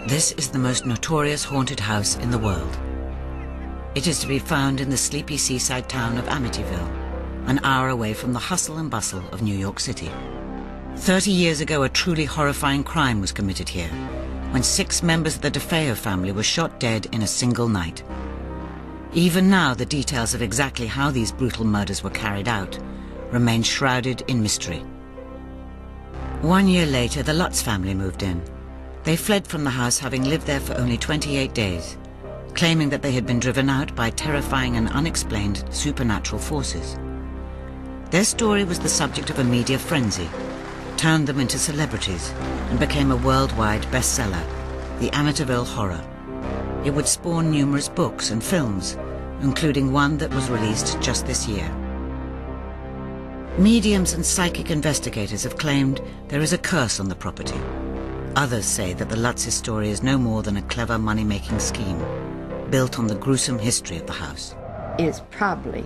This is the most notorious haunted house in the world. It is to be found in the sleepy seaside town of Amityville, an hour away from the hustle and bustle of New York City. 30 years ago, a truly horrifying crime was committed here, when 6 members of the DeFeo family were shot dead in a single night. Even now, the details of exactly how these brutal murders were carried out remain shrouded in mystery. 1 year later, the Lutz family moved in. They fled from the house, having lived there for only 28 days, claiming that they had been driven out by terrifying and unexplained supernatural forces. Their story was the subject of a media frenzy, turned them into celebrities, and became a worldwide bestseller, the Amityville Horror. It would spawn numerous books and films, including one that was released just this year. Mediums and psychic investigators have claimed there is a curse on the property. Others say that the Lutz's story is no more than a clever money-making scheme, built on the gruesome history of the house. It is probably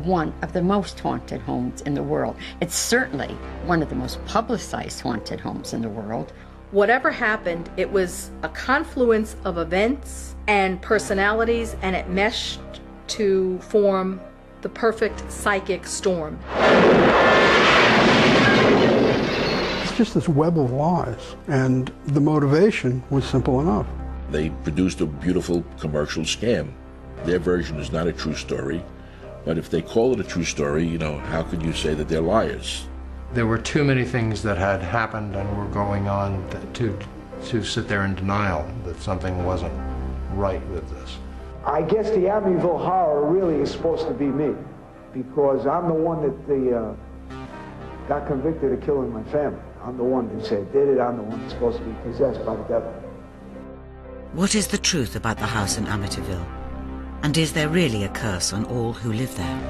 one of the most haunted homes in the world. It's certainly one of the most publicized haunted homes in the world. Whatever happened, it was a confluence of events and personalities, and it meshed to form the perfect psychic storm. It's just this web of lies, and the motivation was simple enough. They produced a beautiful commercial scam. Their version is not a true story, but if they call it a true story, you know, how could you say that they're liars? There were too many things that had happened and were going on to sit there in denial that something wasn't right with this. I guess the Amityville Horror really is supposed to be me, because I'm the one that got convicted of killing my family. I'm the one who said did it. I'm the one that's supposed to be possessed by the devil. What is the truth about the house in Amityville? And is there really a curse on all who live there?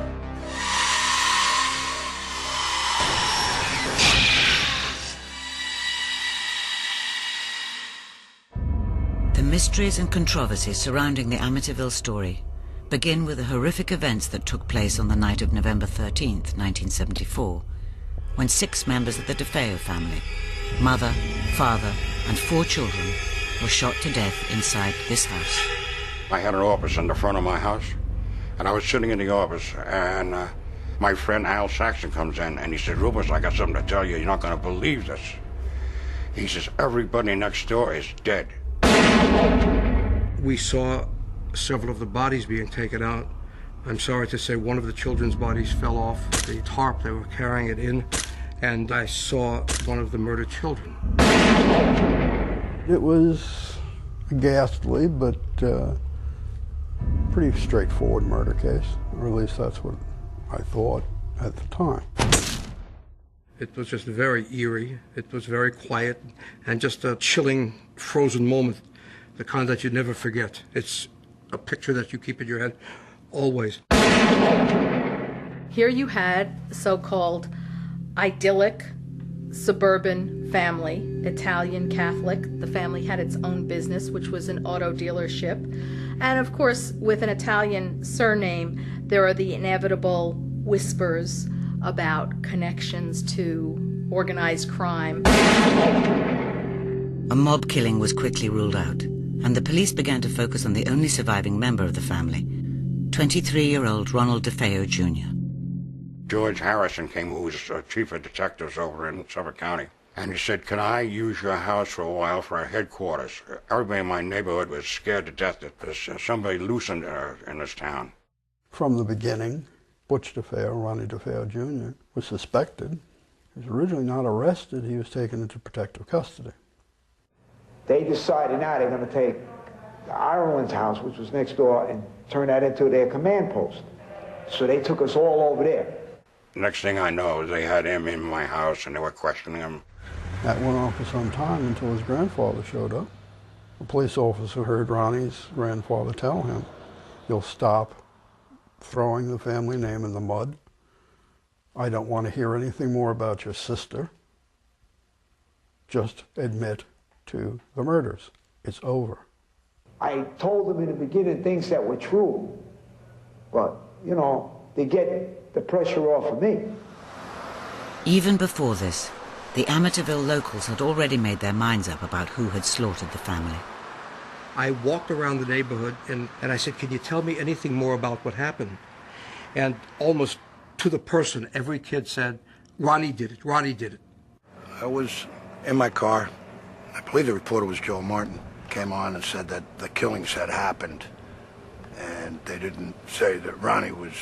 The mysteries and controversies surrounding the Amityville story begin with the horrific events that took place on the night of November 13th, 1974, when 6 members of the DeFeo family, mother, father, and 4 children, were shot to death inside this house. I had an office in the front of my house, and I was sitting in the office, and my friend Al Saxon comes in, and he said, "Rufus, I got something to tell you. You're not going to believe this." He says, "Everybody next door is dead." We saw several of the bodies being taken out. I'm sorry to say one of the children's bodies fell off the tarp they were carrying it in, and I saw one of the murdered children. It was a ghastly but pretty straightforward murder case, or at least that's what I thought at the time. It was just very eerie. It was very quiet, and just a chilling, frozen moment, the kind that you never forget. It's a picture that you keep in your head always. Here you had so-called idyllic suburban family, Italian Catholic. The family had its own business, which was an auto dealership. And of course, with an Italian surname, there are the inevitable whispers about connections to organized crime. A mob killing was quickly ruled out, and the police began to focus on the only surviving member of the family, 23-year-old Ronald DeFeo Jr. George Harrison came, who was chief of detectives over in Suffolk County, and he said, "Can I use your house for a while for our headquarters?" Everybody in my neighborhood was scared to death that there's somebody loose in this town. From the beginning, Butch DeFeo, Ronnie DeFeo Jr., was suspected. He was originally not arrested. He was taken into protective custody. They decided now they're going to take the Ireland's house, which was next door, and turn that into their command post. So they took us all over there. Next thing I know, they had him in my house and they were questioning him. That went on for some time until his grandfather showed up. A police officer heard Ronnie's grandfather tell him, "You'll stop throwing the family name in the mud. I don't want to hear anything more about your sister. Just admit to the murders. It's over." I told them in the beginning things that were true, but, you know, to get the pressure off of me. Even before this, the Amityville locals had already made their minds up about who had slaughtered the family. I walked around the neighborhood and I said, can you tell me anything more about what happened? And almost to the person, every kid said, Ronnie did it, Ronnie did it. I was in my car. I believe the reporter was Joe Martin. Came on and said that the killings had happened. And they didn't say that Ronnie was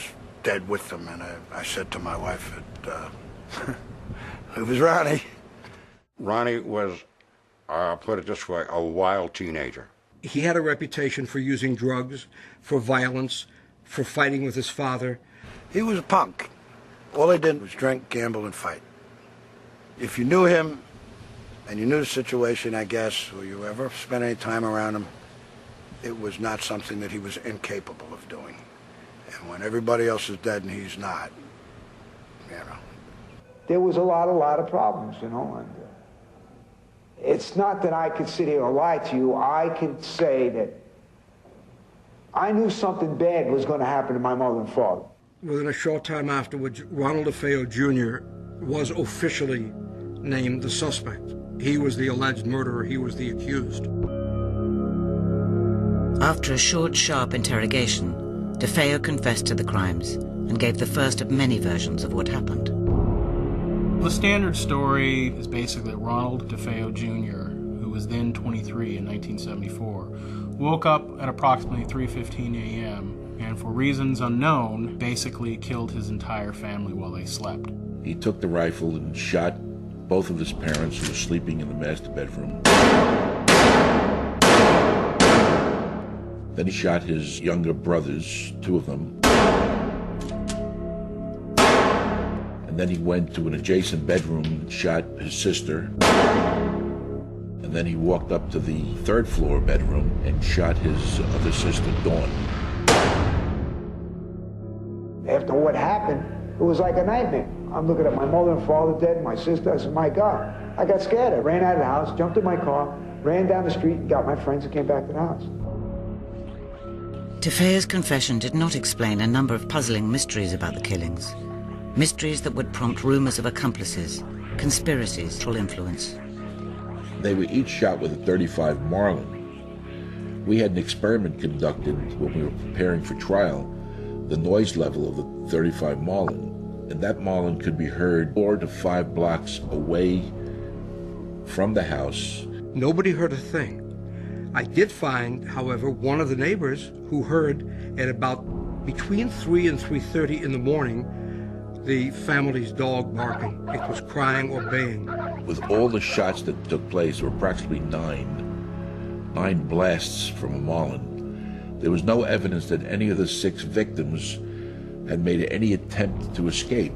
dead with them. And I said to my wife, it was Ronnie. Ronnie was, I'll put it this way, a wild teenager. He had a reputation for using drugs, for violence, for fighting with his father. He was a punk. All he did was drink, gamble, and fight. If you knew him, and you knew the situation, I guess, or you ever spent any time around him, it was not something that he was incapable of doing. And when everybody else is dead and he's not, you know. There was a lot of problems, you know, and it's not that I could sit here and lie to you. I can say that I knew something bad was going to happen to my mother and father. Within a short time afterwards, Ronald DeFeo Jr. was officially named the suspect. He was the alleged murderer. He was the accused. After a short, sharp interrogation, DeFeo confessed to the crimes and gave the first of many versions of what happened. The standard story is basically that Ronald DeFeo Jr., who was then 23 in 1974, woke up at approximately 3:15 a.m. and for reasons unknown, basically killed his entire family while they slept. He took the rifle and shot both of his parents who were sleeping in the master bedroom. Then he shot his younger brothers, 2 of them. And then he went to an adjacent bedroom and shot his sister. And then he walked up to the 3rd floor bedroom and shot his other sister, Dawn. After what happened, it was like a nightmare. I'm looking at my mother and father dead, my sister. I said, my God. I got scared. I ran out of the house, jumped in my car, ran down the street, and got my friends and came back to the house. DeFeo's confession did not explain a number of puzzling mysteries about the killings. Mysteries that would prompt rumors of accomplices, conspiracies, or influence. They were each shot with a .35 Marlin. We had an experiment conducted when we were preparing for trial, the noise level of the .35 Marlin. And that Marlin could be heard 4 to 5 blocks away from the house. Nobody heard a thing. I did find, however, one of the neighbors who heard at about between 3 and 3:30 in the morning the family's dog barking. It was crying or baying. With all the shots that took place, there were approximately 9 blasts from a Marlin. There was no evidence that any of the 6 victims had made any attempt to escape.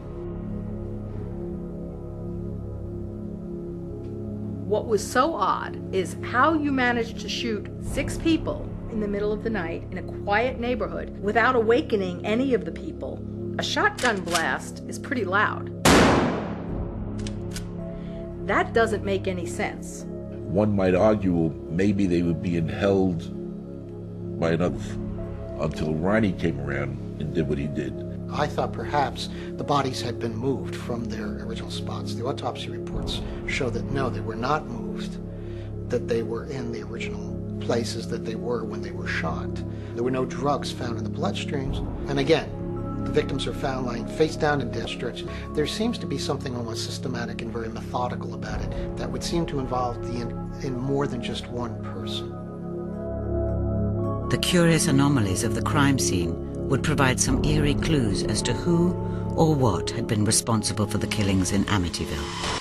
What was so odd is how you managed to shoot 6 people in the middle of the night in a quiet neighborhood without awakening any of the people. A shotgun blast is pretty loud. That doesn't make any sense. One might argue, well, maybe they were being held by another until Ronnie came around and did what he did. I thought perhaps the bodies had been moved from their original spots. The autopsy reports show that no, they were not moved, that they were in the original places that they were when they were shot. There were no drugs found in the bloodstreams. And again, the victims are found lying face down in death stretch. There seems to be something almost systematic and very methodical about it that would seem to involve in more than just one person. The curious anomalies of the crime scene would provide some eerie clues as to who or what had been responsible for the killings in Amityville.